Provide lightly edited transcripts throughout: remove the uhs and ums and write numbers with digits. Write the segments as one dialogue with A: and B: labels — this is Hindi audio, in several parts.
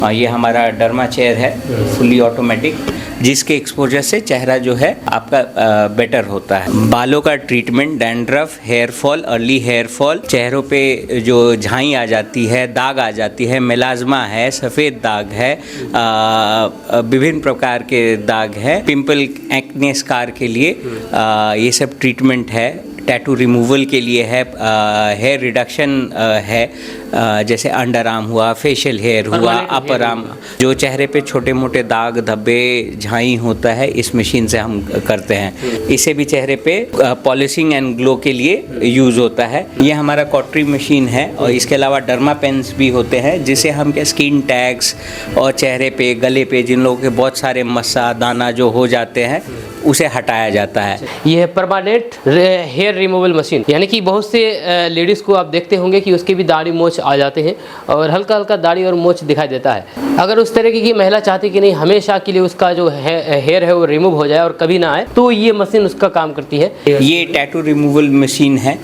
A: ये हमारा डर्मा चेयर है, फुली ऑटोमेटिक, जिसके एक्सपोजर से चेहरा जो है आपका बेटर होता है। बालों का treatment, dandruff, hair fall, early hair fall, चेहरों पे जो झाई आ जाती है, दाग आ जाती है, मेलाज्मा है, सफ़ेद दाग है, विभिन्न प्रकार के दाग है, पिंपल, एक्ने स्कार के लिए ये सब ट्रीटमेंट है। टैटू रिमूवल के लिए है, हेयर रिडक्शन है, जैसे अंडर आर्म हुआ, फेशियल हेयर हुआ, अपर आर्म, जो चेहरे पे छोटे मोटे दाग धब्बे झाई होता है, इस मशीन से हम करते हैं। इसे भी चेहरे पे पॉलिशिंग एंड ग्लो के लिए यूज़ होता है। ये हमारा कॉटरी मशीन है और इसके अलावा डर्मा पेन्स भी होते हैं, जिसे हम क्या स्किन टैग्स और चेहरे पे, गले पे जिन लोगों के बहुत सारे मस्सा दाना जो हो जाते हैं उसे हटाया जाता है।
B: ये है परमानेंट हेयर रिमूवल मशीन, यानी कि बहुत से लेडीज़ को आप देखते होंगे कि उसके भी दाढ़ी मोछ आ जाते हैं और हल्का हल्का दाढ़ी और मोछ दिखाई देता है। अगर उस तरीके की महिला चाहती कि नहीं हमेशा के लिए उसका जो हेयर है वो रिमूव हो जाए और कभी ना आए, तो ये मशीन उसका काम करती है।
A: ये टैटू रिमूवल मशीन है।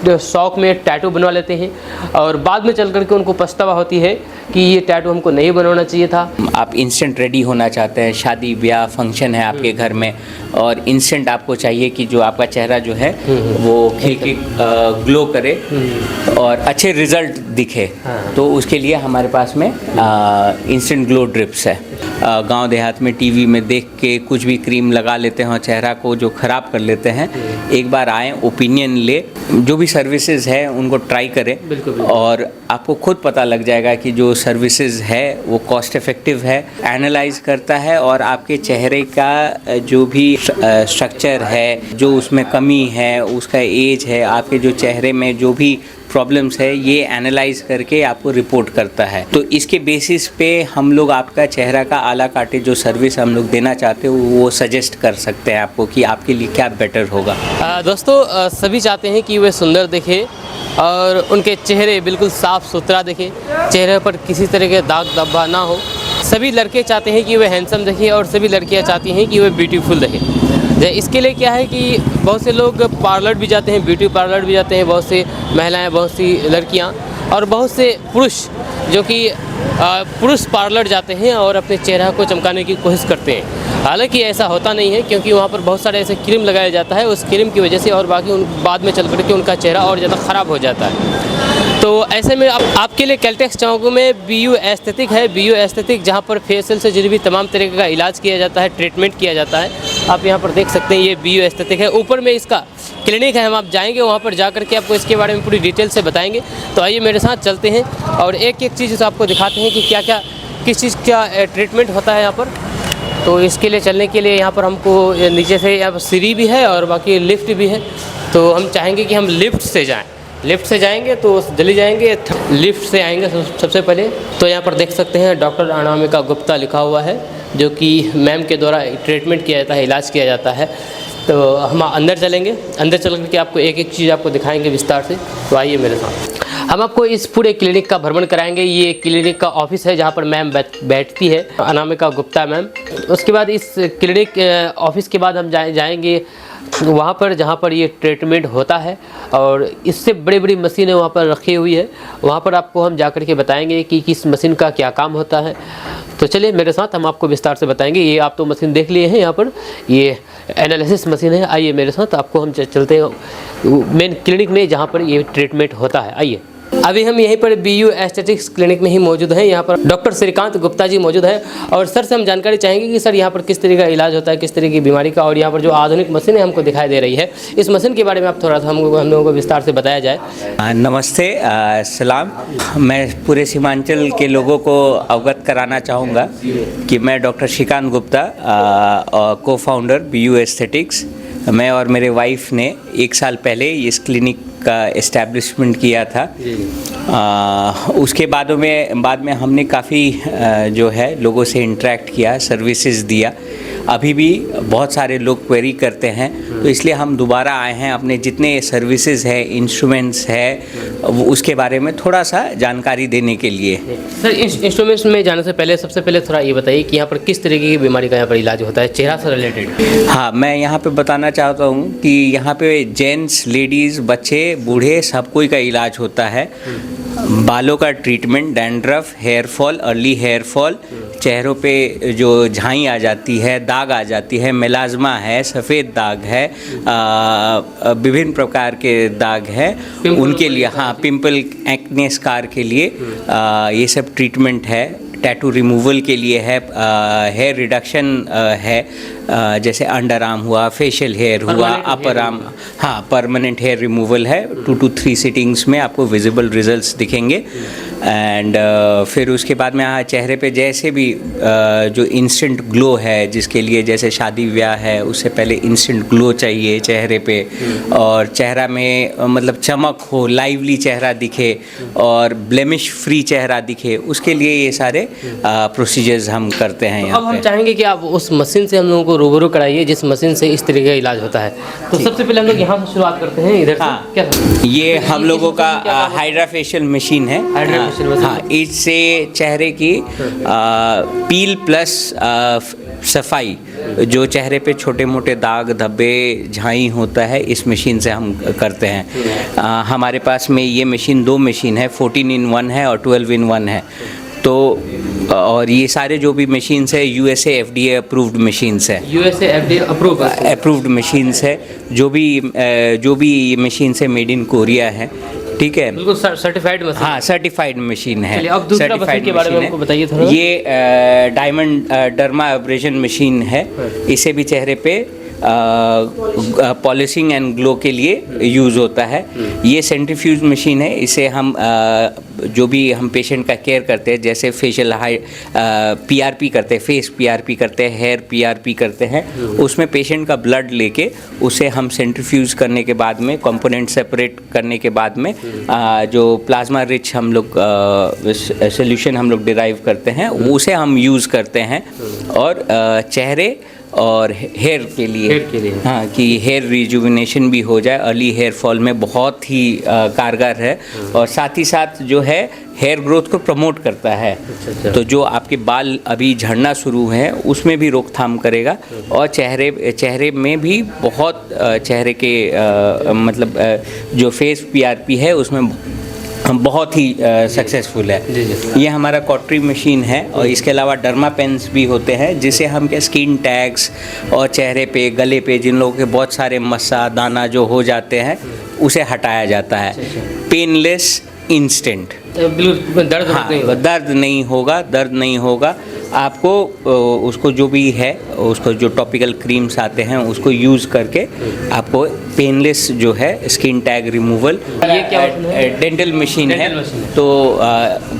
B: जो शौक में टैटू बनवा लेते हैं और बाद में चल करके उनको पछतावा होती है कि ये टैटू हमको नहीं बनवाना चाहिए था।
A: आप इंस्टेंट रेडी होना चाहते हैं, शादी ब्याह फंक्शन है आपके घर में और इंस्टेंट आपको चाहिए कि जो आपका चेहरा जो है वो खिल के ग्लो करे और अच्छे रिजल्ट दिखे, तो उसके लिए हमारे पास में इंस्टेंट ग्लो ड्रिप्स है। गांव देहात में टीवी में देख के कुछ भी क्रीम लगा लेते हैं और चेहरा को जो ख़राब कर लेते हैं, एक बार आएँ, ओपिनियन ले, जो भी सर्विसेज है उनको ट्राई करें। बिल्कुल। और आपको खुद पता लग जाएगा कि जो सर्विसेज है वो कॉस्ट इफ़ेक्टिव है, एनालाइज करता है और आपके चेहरे का जो भी स्ट्रक्चर है, जो उसमें कमी है, उसका एज है, आपके जो चेहरे में जो भी प्रॉब्लम्स है, ये एनालाइज करके आपको रिपोर्ट करता है। तो इसके बेसिस पे हम लोग आपका चेहरा का आला काटे जो सर्विस हम लोग देना चाहते हो वो सजेस्ट कर सकते हैं आपको कि आपके लिए क्या बेटर होगा।
B: दोस्तों, सभी चाहते हैं कि वे सुंदर दिखे और उनके चेहरे बिल्कुल साफ़ सुथरा दिखे, चेहरे पर किसी तरह के दाग धब्बा ना हो। सभी लड़के चाहते हैं कि वे हैंडसम दिखे और सभी लड़कियां चाहती हैं कि वे ब्यूटीफुल दिखें। इसके लिए क्या है कि बहुत से लोग पार्लर भी जाते हैं, ब्यूटी पार्लर भी जाते हैं, बहुत सी महिलाएं, बहुत सी लड़कियां और बहुत से पुरुष जो कि पुरुष पार्लर जाते हैं और अपने चेहरा को चमकाने की कोशिश करते हैं। हालांकि ऐसा होता नहीं है, क्योंकि वहाँ पर बहुत सारे ऐसे क्रीम लगाया जाता है, उस क्रीम की वजह से और बाकी बाद में चल कर के उनका चेहरा और ज़्यादा ख़राब हो जाता है। तो ऐसे में आपके लिए कैलटेक्स चौक में BU एस्थेटिक है। BU एस्थेटिक जहाँ पर फेशियल से जुड़ी भी तमाम तरीके का इलाज किया जाता है, ट्रीटमेंट किया जाता है। आप यहाँ पर देख सकते हैं, ये BU एस्थेटिक है। ऊपर में इसका क्लिनिक है, हम आप जाएंगे वहाँ पर जा करके आपको इसके बारे में पूरी डिटेल से बताएंगे। तो आइए मेरे साथ चलते हैं और एक एक चीज़ आपको दिखाते हैं कि क्या क्या किस चीज़ का ट्रीटमेंट होता है यहाँ पर। तो इसके लिए चलने के लिए यहाँ पर हमको नीचे से यहाँ पर सीढ़ी भी है और बाकी लिफ्ट भी है। तो हम चाहेंगे कि हम लिफ्ट से जाएँ। लिफ्ट से जाएंगे तो जल्दी जाएंगे, लिफ्ट से आएंगे सबसे पहले। तो यहाँ पर देख सकते हैं डॉक्टर अनामिका गुप्ता लिखा हुआ है, जो कि मैम के द्वारा ट्रीटमेंट किया जाता है, इलाज किया जाता है। तो हम अंदर चलेंगे, अंदर चल करके आपको एक एक चीज़ आपको दिखाएंगे विस्तार से। तो आइए मेरे साथ, हम आपको इस पूरे क्लिनिक का भ्रमण कराएंगे। ये क्लिनिक का ऑफिस है जहाँ पर मैम बैठती है, अनामिका गुप्ता मैम। उसके बाद इस क्लिनिक ऑफिस के बाद हम जाएंगे वहाँ पर जहाँ पर ये ट्रीटमेंट होता है और इससे बड़ी बड़ी मशीनें वहाँ पर रखी हुई है। वहाँ पर आपको हम जाकर के बताएंगे कि किस मशीन का क्या काम होता है। तो चलिए मेरे साथ, हम आपको विस्तार से बताएंगे। ये आप तो मशीन देख लिए हैं, यहाँ पर ये एनालिसिस मशीन है। आइए मेरे साथ, आपको हम चलते हैं मेन क्लिनिक में जहाँ पर ये ट्रीटमेंट होता है। आइए, अभी हम यहीं पर BU एस्थेटिक्स क्लिनिक में ही मौजूद हैं। यहाँ पर डॉक्टर श्रीकांत गुप्ता जी मौजूद है और सर से हम जानकारी चाहेंगे कि सर यहाँ पर किस तरह का इलाज होता है, किस तरह की बीमारी का, और यहाँ पर जो आधुनिक मशीनें हमको दिखाई दे रही है, इस मशीन के बारे में आप थोड़ा सा हम लोगों को विस्तार से बताया जाए।
A: नमस्ते, सलाम। मैं पूरे सीमांचल के लोगों को अवगत कराना चाहूँगा कि मैं डॉक्टर श्रीकांत गुप्ता, को फाउंडर BU एस्थेटिक्स। मैं और मेरे वाइफ ने 1 साल पहले इस क्लिनिक का इस्टेब्लिशमेंट किया था। उसके बाद में हमने काफ़ी जो है लोगों से इंटरेक्ट किया, सर्विसेज दिया। अभी भी बहुत सारे लोग क्वेरी करते हैं, तो इसलिए हम दोबारा आए हैं अपने जितने सर्विसेज है, इंस्ट्रूमेंट्स है, उसके बारे में थोड़ा सा जानकारी देने के लिए।
B: सर, इंस्ट्रूमेंट्स में जाने से पहले सबसे पहले थोड़ा ये बताइए कि यहाँ पर किस तरीके की बीमारी का यहाँ पर इलाज होता है, चेहरा से रिलेटेड।
A: हाँ, मैं यहाँ पे बताना चाहता हूँ कि यहाँ पे जेंट्स, लेडीज़, बच्चे, बूढ़े सब कोई का इलाज होता है। बालों का treatment, dandruff, hair fall, early hair fall, चेहरों पे जो झाई आ जाती है, दाग आ जाती है, मेलाज्मा है, सफ़ेद दाग है, विभिन्न प्रकार के दाग है, उनके लिए, हाँ, पिंपल, एक्ने स्कार के लिए ये सब ट्रीटमेंट है। टैटू रिमूवल के लिए है, हेयर रिडक्शन है, जैसे अंडर आर्म हुआ, फेशियल हेयर हुआ, अपर आर्म, हाँ, परमानेंट हेयर रिमूवल है। 2 to 3 सिटिंग्स में आपको विजिबल रिजल्ट्स दिखेंगे। एंड फिर उसके बाद में चेहरे पे जैसे भी जो इंस्टेंट ग्लो है, जिसके लिए जैसे शादी ब्याह है उससे पहले इंस्टेंट ग्लो चाहिए चेहरे पे, और चेहरा में मतलब चमक हो, लाइवली चेहरा दिखे और ब्लेमिश फ्री चेहरा दिखे, उसके लिए ये सारे प्रोसीजर्स हम करते हैं यहाँ
B: अब हम
A: पे।
B: चाहेंगे कि आप उस मशीन से हम लोगों को रूबरू कराइए जिस मशीन से इस तरीके का इलाज होता है। तो सबसे पहले हम लोग यहाँ से शुरुआत करते हैं, इधर से।
A: हाँ,
B: क्या
A: ये हम लोगों का हाइड्रा फेशियल मशीन है।
B: Hydra facial machine.
A: हाँ, इससे चेहरे की पील प्लस सफाई, जो चेहरे पे छोटे मोटे दाग धब्बे झाई होता है, इस मशीन से हम करते हैं। हमारे पास में ये मशीन 2 मशीन है, 14 in 1 है और 12 in 1 है। तो और ये सारे जो भी मशीन्स है USA FDA अप्रूव्ड मशीन्स है,
B: USA FDA
A: अप्रूव्ड मशीन्स है। जो भी ये मशीन्स है मेड इन कोरिया है, ठीक है,
B: बिल्कुल सर्टिफाइड मशीन।
A: हाँ, सर्टिफाइड मशीन है।
B: चलिए, अब दूसरा मशीन के बारे में हमको बताइए थोड़ा।
A: ये डायमंड डर्मा एब्रेजन मशीन है। इसे भी चेहरे पे पॉलिशिंग एंड ग्लो के लिए यूज़ होता है। ये सेंट्रीफ्यूज मशीन है। इसे हम जो भी हम पेशेंट का केयर करते हैं, जैसे फेशियल PRP करते हैं, फेस PRP करते हैं, हेयर PRP करते हैं, उसमें पेशेंट का ब्लड लेके उसे हम सेंट्रीफ्यूज करने के बाद में, कंपोनेंट सेपरेट करने के बाद में जो प्लाज्मा रिच हम लोग सोल्यूशन हम लोग डिराइव करते हैं, उसे हम यूज़ करते हैं। और चेहरे और हेयर के लिए, हाँ, कि हेयर रिजुविनेशन भी हो जाए, अर्ली हेयर फॉल में बहुत ही कारगर है। और साथ ही साथ जो है हेयर ग्रोथ को प्रमोट करता है। तो जो आपके बाल अभी झड़ना शुरू हैं उसमें भी रोकथाम करेगा। और चेहरे में भी बहुत चेहरे के मतलब जो फेस PRP है उसमें बहुत ही सक्सेसफुल है। ये हमारा कॉटरी मशीन है। और इसके अलावा डर्मा पेन्स भी होते हैं, जिसे हम क्या स्किन टैग्स और चेहरे पे, गले पे जिन लोगों के बहुत सारे मस्सा दाना जो हो जाते हैं, उसे हटाया जाता है। पेनलेस, इंस्टेंट, दर्द नहीं होगा। आपको उसको जो भी है, उसको जो टॉपिकल क्रीम्स आते हैं उसको यूज़ करके आपको पेनलेस जो है स्किन टैग रिमूवल।
B: ये क्या है?
A: डेंटल मशीन है। तो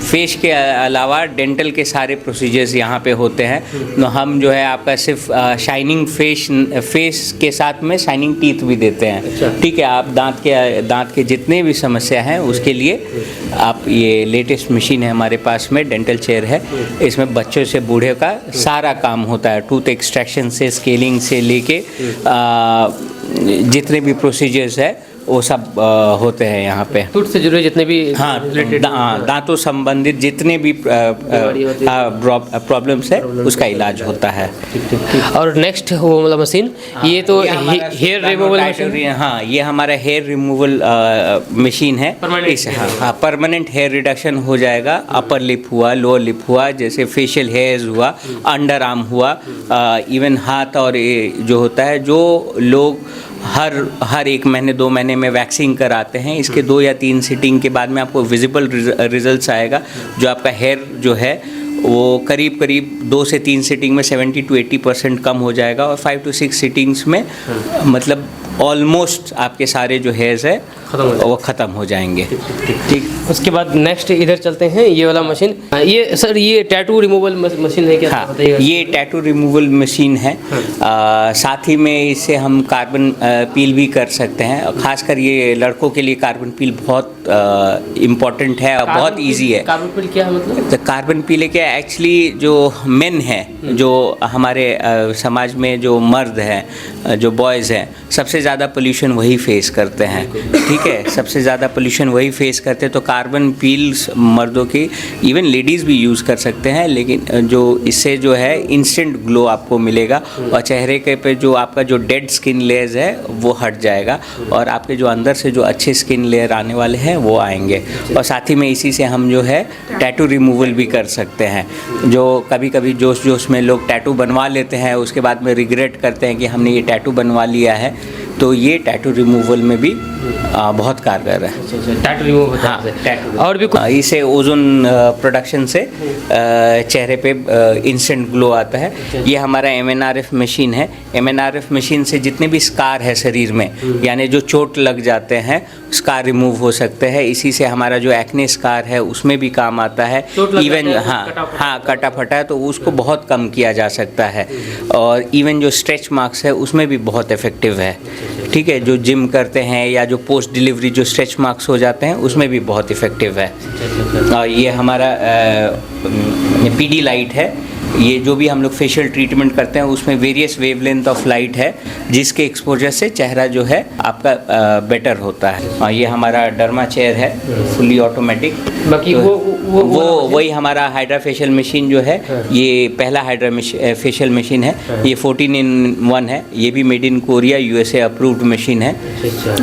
A: फेस के अलावा डेंटल के सारे प्रोसीजर्स यहाँ पे होते हैं। तो हम जो है आपका सिर्फ शाइनिंग फेस के साथ में शाइनिंग टीथ भी देते हैं। ठीक है, आप दांत के जितने भी समस्या हैं उसके लिए आप, ये लेटेस्ट मशीन है हमारे पास में, डेंटल चेयर है। इसमें बच्चों से बूढ़े का सारा काम होता है, टूथ एक्सट्रैक्शन से स्केलिंग से लेके जितने भी प्रोसीजर्स है वो सब होते हैं यहाँ पे।
B: टूथ से जुड़े जितने भी,
A: हाँ, दांतों संबंधित जितने भी प्रॉब्लम्स है उसका इलाज होता है।
B: और नेक्स्ट वो मतलब मशीन, ये तो हेयर रिमूवल मशीन।
A: हाँ, ये हमारा हेयर रिमूवल मशीन है। हाँ, परमानेंट हेयर रिडक्शन हो जाएगा। अपर लिप हुआ, लोअर लिप हुआ, जैसे फेशियल हेयर्स हुआ, अंडर आर्म हुआ, इवन हाथ और जो होता है, जो लोग हर 1 महीने 2 महीने में वैक्सिंग कराते हैं, इसके 2 या 3 सिटिंग के बाद में आपको विजिबल रिजल्ट्स आएगा। जो आपका हेयर जो है वो करीब 2 से 3 सिटिंग में 70 to 80% कम हो जाएगा। और 5 to 6 सिटिंग्स में मतलब ऑलमोस्ट आपके सारे जो हेयर्स है वो ख़त्म हो जाएंगे। ठीक,
B: उसके बाद नेक्स्ट इधर चलते हैं, ये वाला मशीन। ये सर, ये टैटू रिमूवल मशीन है क्या?
A: हाँ, ये टैटू रिमूवल मशीन है। साथ ही में इससे हम कार्बन पील भी कर सकते हैं। खासकर ये लड़कों के लिए कार्बन पील बहुत इम्पॉर्टेंट है और बहुत इजी है।
B: कार्बन पील क्या है मतलब?
A: तो कार्बन पील क्या, एक्चुअली जो मेन है, जो हमारे समाज में जो मर्द हैं, जो बॉयज़ हैं, सबसे ज़्यादा पोल्यूशन वही फेस करते हैं। ठीक है, सबसे ज़्यादा पोल्यूशन वही फेस करते हैं। तो कार्बन पील्स मर्दों की, इवन लेडीज़ भी यूज़ कर सकते हैं, लेकिन जो इससे जो है इंस्टेंट ग्लो आपको मिलेगा। और चेहरे के पे जो आपका जो डेड स्किन लेयर्स है वो हट जाएगा। और आपके जो अंदर से जो अच्छे स्किन लेयर आने वाले हैं वो आएंगे। और साथ ही में इसी से हम जो है टैटू रिमूवल भी कर सकते हैं। जो कभी कभी जोश जोश में लोग टैटू बनवा लेते हैं, उसके बाद में रिग्रेट करते हैं कि हमने ये टैटू बनवा लिया है, तो ये टैटू रिमूवल में भी बहुत कारगर है।
B: टैटू रिमूव होता है।
A: हाँ, टैटू
B: और भी कुछ
A: इसे ओजोन प्रोडक्शन से चेहरे पे इंस्टेंट ग्लो आता है। ये हमारा MNRF मशीन है। MNRF मशीन से जितने भी स्कार है शरीर में, यानी जो चोट लग जाते हैं, स्कार रिमूव हो सकते हैं। इसी से हमारा जो एक्ने स्कार है उसमें भी काम आता है। इवन हाँ कटा फटा है तो उसको बहुत कम किया जा सकता है। और इवन जो स्ट्रेच मार्क्स है उसमें भी बहुत इफेक्टिव है। ठीक है, जो जिम करते हैं या जो पोस्ट डिलीवरी जो स्ट्रेच मार्क्स हो जाते हैं उसमें भी बहुत इफेक्टिव है। और ये हमारा PD लाइट है। ये जो भी हम लोग फेशियल ट्रीटमेंट करते हैं उसमें वेरियस वेवलेंथ ऑफ लाइट है, जिसके एक्सपोजर से चेहरा जो है आपका बेटर होता है। और ये हमारा डर्मा चेयर है, फुली ऑटोमेटिक।
B: बाकी
A: वो वही हमारा हाइड्रा फेशियल मशीन जो है, ये पहला हाइड्रा फेशियल मशीन है। ये 14-in-1 है। ये भी made in Korea USA approved machine है।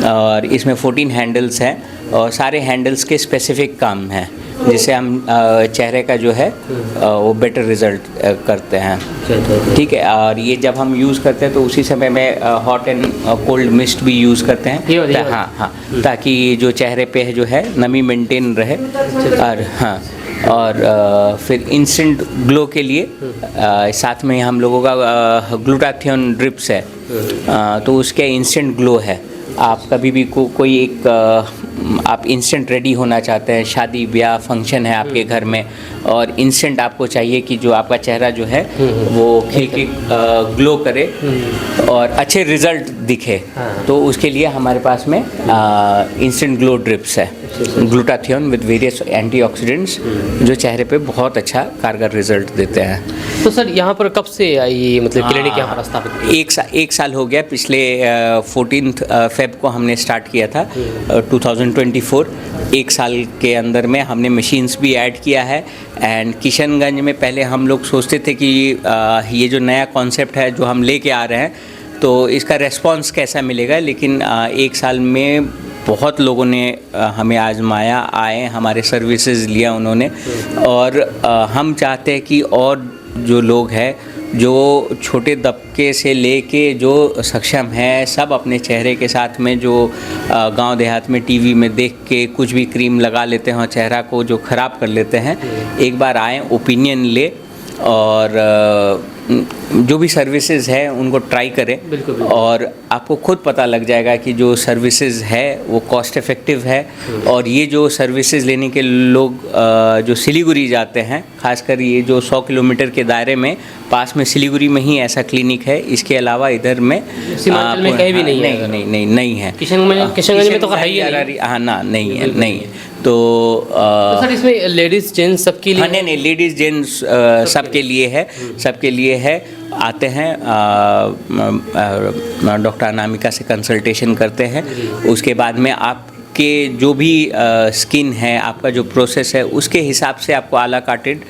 A: और इसमें 14 हैंडल्स हैं और सारे हैंडल्स के स्पेसिफिक काम हैं, जिससे हम चेहरे का जो है वो बेटर रिजल्ट करते हैं। ठीक है, और ये जब हम यूज़ करते हैं तो उसी समय में हॉट एंड कोल्ड मिस्ट भी यूज़ करते हैं। हाँ, ताकि जो चेहरे पे है जो है नमी मेंटेन रहे। और हाँ, और फिर इंस्टेंट ग्लो के लिए साथ में हम लोगों का ग्लूटाथियोन ड्रिप्स है, तो उसके इंस्टेंट ग्लो है। आप कभी भी कोई एक आप इंस्टेंट रेडी होना चाहते हैं, शादी ब्याह फंक्शन है आपके घर में, और इंस्टेंट आपको चाहिए कि जो आपका चेहरा जो है वो खिल के ग्लो करे और अच्छे रिजल्ट दिखे, तो उसके लिए हमारे पास में इंस्टेंट ग्लो ड्रिप्स है, ग्लूटाथियोन विद वेरियस एंटीऑक्सीडेंट्स, जो चेहरे पे बहुत अच्छा कारगर रिजल्ट देते हैं।
B: तो सर यहाँ पर कब से ये मतलब क्लिनिक यहाँ पर स्थापित?
A: एक साल हो गया। पिछले 14 फेब को हमने स्टार्ट किया था 2024। एक साल के अंदर में हमने मशीन्स भी ऐड किया है। एंड किशनगंज में पहले हम लोग सोचते थे कि ये जो नया कॉन्सेप्ट है जो हम लेके आ रहे हैं, तो इसका रेस्पॉन्स कैसा मिलेगा, लेकिन एक साल में बहुत लोगों ने हमें आजमाया, आए, हमारे सर्विसेज लिया उन्होंने। और हम चाहते हैं कि और जो लोग हैं, जो छोटे दबके से लेके जो सक्षम है, सब अपने चेहरे के साथ में जो गांव देहात में टीवी में देख के कुछ भी क्रीम लगा लेते हैं और चेहरा को जो ख़राब कर लेते हैं, एक बार आएँ, ओपिनियन ले और जो भी सर्विसेज है उनको ट्राई करें।
B: बिल्कुल।
A: और आपको खुद पता लग जाएगा कि जो सर्विसेज है वो कॉस्ट इफ़ेक्टिव है। और ये जो सर्विसेज लेने के लोग जो सिलीगुड़ी जाते हैं, खासकर ये जो 100 किलोमीटर के दायरे में, पास में सिलीगुड़ी में ही ऐसा क्लिनिक है। इसके अलावा इधर में
B: सीमांचल में कहीं भी नहीं है।
A: नहीं है।
B: किशनगंज में तो है ही नहीं।
A: हाँ ना, नहीं है। तो
B: सर इसमें लेडीज़ जेंट्स सबके लिए?
A: नहीं, लेडीज़ जेंट्स सबके लिए है, सबके लिए है। आते हैं, डॉक्टर अनामिका से कंसल्टेशन करते हैं। उसके बाद में आपके जो भी स्किन है, आपका जो प्रोसेस है, उसके हिसाब से आपको आला कार्टेड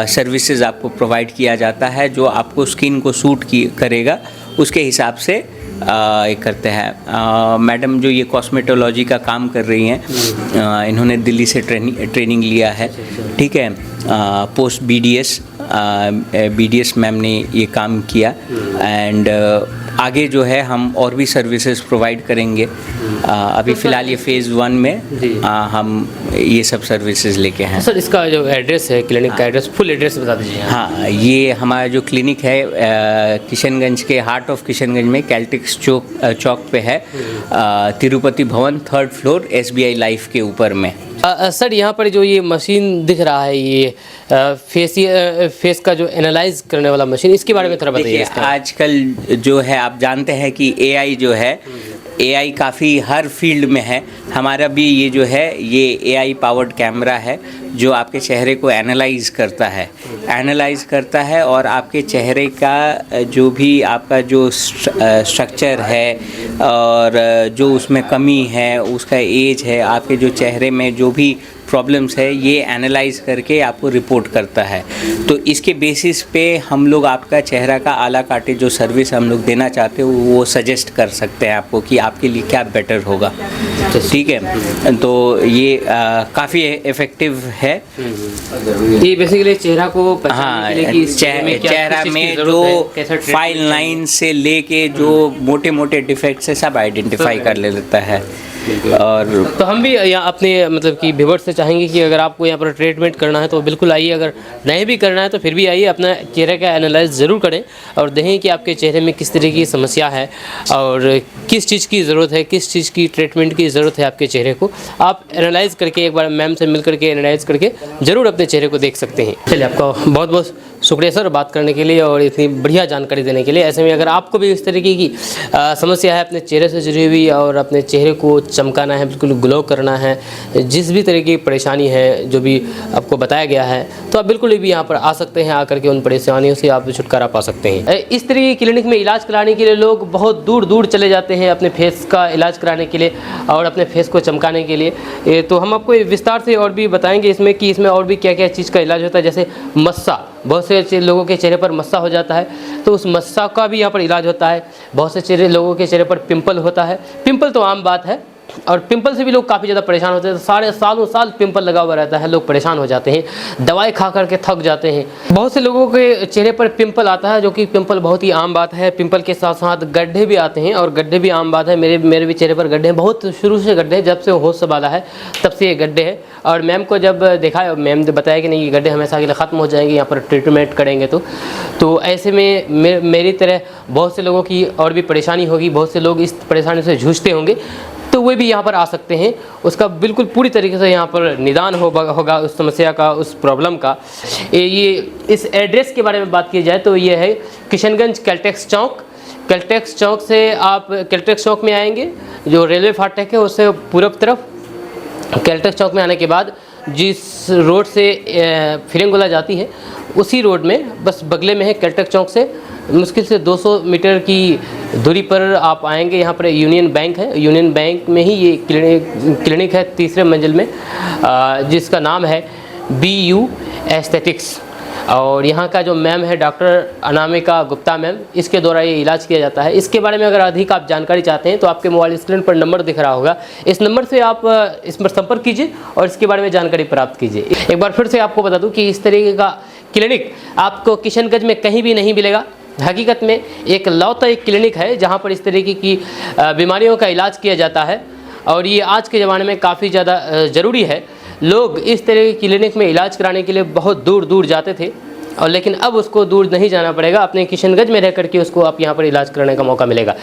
A: सर्विसेज आपको प्रोवाइड किया जाता है, जो आपको स्किन को सूट करेगा, उसके हिसाब से करते हैं। मैडम जो ये कॉस्मेटोलॉजी का काम कर रही हैं, इन्होंने दिल्ली से ट्रेनिंग लिया है। ठीक है, पोस्ट BDS मैम ने ये काम किया। एंड आगे जो है हम और भी सर्विसेज प्रोवाइड करेंगे। अभी फ़िलहाल ये फ़ेज़ 1 में हम ये सब सर्विसेज लेके हैं।
B: सर इसका जो एड्रेस है, क्लिनिक का एड्रेस, फुल एड्रेस बता दीजिए।
A: हाँ, ये हमारा जो क्लिनिक है किशनगंज के हार्ट ऑफ किशनगंज में कैल्टिक्स चौक पे है, तिरुपति भवन 3rd फ्लोर, SBI लाइफ के ऊपर में।
B: सर यहाँ पर जो ये मशीन दिख रहा है, ये फेस का जो एनालाइज करने वाला मशीन, इसके बारे में थोड़ा बताइए।
A: आजकल जो है आप जानते हैं कि AI जो है, AI काफ़ी हर फील्ड में है। हमारा भी ये जो है ये AI पावर्ड कैमरा है, जो आपके चेहरे को एनालाइज करता है और आपके चेहरे का जो भी आपका जो स्ट्रक्चर है और जो उसमें कमी है, उसका एज है, आपके जो चेहरे में जो भी प्रॉब्लम्स है ये एनालाइज करके आपको रिपोर्ट करता है। तो इसके बेसिस पे हम लोग आपका चेहरा का आला काटे जो सर्विस हम लोग देना चाहते हो वो सजेस्ट कर सकते हैं आपको कि आपके लिए क्या बेटर होगा। ठीक है, तो ये काफ़ी इफ़ेक्टिव है।
B: ये बेसिकली चेहरा को
A: हाँ,
B: पहचानने के लिए कि इस चेहरे में क्या
A: चेहरा
B: किस चीज़ की
A: में
B: ज़रूरत
A: जो
B: है, कैसा treatment
A: फाइन
B: है।
A: लाइन से लेके जो मोटे मोटे डिफेक्ट्स है सब आइडेंटिफाई कर लेता है। और
B: तो हम भी यहाँ अपने मतलब कि व्यूअर्स से चाहेंगे कि अगर आपको यहाँ पर ट्रीटमेंट करना है तो बिल्कुल आइए, अगर नहीं भी करना है तो फिर भी आइए, अपना चेहरे का एनालाइज ज़रूर करें और देखें कि आपके चेहरे में किस तरह की समस्या है और किस चीज़ की ज़रूरत है, किस चीज़ की ट्रीटमेंट की ज़रूरत है आपके चेहरे को। आप एनालाइज करके एक बार मैम से मिल करके एनालाइज करके ज़रूर अपने चेहरे को देख सकते हैं। चलिए, आपका बहुत बहुत शुक्रिया सर बात करने के लिए और इतनी बढ़िया जानकारी देने के लिए। ऐसे में अगर आपको भी इस तरीके की समस्या है अपने चेहरे से जुड़ी हुई और अपने चेहरे को चमकाना है, बिल्कुल ग्लो करना है, जिस भी तरह की परेशानी है जो भी आपको बताया गया है, तो आप बिल्कुल भी यहाँ पर आ सकते हैं। आकर के उन परेशानियों से आप छुटकारा पा सकते हैं। इस तरह की क्लिनिक में इलाज कराने के लिए लोग बहुत दूर दूर चले जाते हैं अपने फेस का इलाज कराने के लिए और अपने फेस को चमकाने के लिए। तो हम आपको विस्तार से और भी बताएंगे इसमें कि इसमें और भी क्या क्या चीज़ का इलाज होता है। जैसे मस्सा, बहुत से लोगों के चेहरे पर मस्सा हो जाता है तो उस मस्सा का भी यहाँ पर इलाज होता है। बहुत से लोगों के चेहरे पर पिंपल होता है। पिंपल तो आम बात है और पिंपल से भी लोग काफ़ी ज़्यादा परेशान होते हैं। सारे सालों साल पिंपल लगा हुआ रहता है, लोग परेशान हो जाते हैं, दवाई खा करके थक जाते हैं। बहुत से लोगों के चेहरे पर पिंपल आता है जो कि पिंपल बहुत ही आम बात है। पिंपल के साथ साथ गड्ढे भी आते हैं और गड्ढे भी आम बात है। मेरे भी चेहरे पर गड्ढे हैं, बहुत शुरू से गड्ढे हैं, जब से होश संभाला है तब से ये गड्ढे हैं। और मैम को जब देखा, मैम ने बताया कि नहीं ये गड्ढे हमेशा के लिए ख़त्म हो जाएंगे यहाँ पर ट्रीटमेंट करेंगे तो ऐसे में मेरी तरह बहुत से लोगों की और भी परेशानी होगी, बहुत से लोग इस परेशानी से जूझते होंगे तो वे भी यहाँ पर आ सकते हैं। उसका बिल्कुल पूरी तरीके से यहाँ पर निदान होगा उस समस्या का, उस प्रॉब्लम का। ये इस एड्रेस के बारे में बात की जाए तो ये है किशनगंज कैलटेक्स चौक। कैलटेक्स चौक से आप कैलटेक्स चौक में आएंगे, जो रेलवे फाटक है उससे पूरब तरफ। कैलटेक्स चौक में आने के बाद जिस रोड से फिरंगोला जाती है उसी रोड में बस बगले में है। कैलटेक्स चौक से मुश्किल से 200 मीटर की दूरी पर आप आएंगे। यहाँ पर यूनियन बैंक है, यूनियन बैंक में ही ये क्लिनिक है, तीसरे मंजिल में, जिसका नाम है BU एस्थेटिक्स। और यहाँ का जो मैम है डॉक्टर अनामिका गुप्ता मैम, इसके द्वारा ये इलाज किया जाता है। इसके बारे में अगर अधिक आप जानकारी चाहते हैं तो आपके मोबाइल स्क्रीन पर नंबर दिख रहा होगा, इस नंबर से आप इस पर संपर्क कीजिए और इसके बारे में जानकारी प्राप्त कीजिए। एक बार फिर से आपको बता दूं कि इस तरीके का क्लिनिक आपको किशनगंज में कहीं भी नहीं मिलेगा। हकीकत में एक लौता एक क्लिनिक है जहाँ पर इस तरीके की बीमारियों का इलाज किया जाता है और ये आज के ज़माने में काफ़ी ज़्यादा ज़रूरी है। लोग इस तरह की क्लिनिक में इलाज कराने के लिए बहुत दूर दूर जाते थे और लेकिन अब उसको दूर नहीं जाना पड़ेगा, अपने किशनगंज में रह करके उसको आप यहाँ पर इलाज कराने का मौका मिलेगा।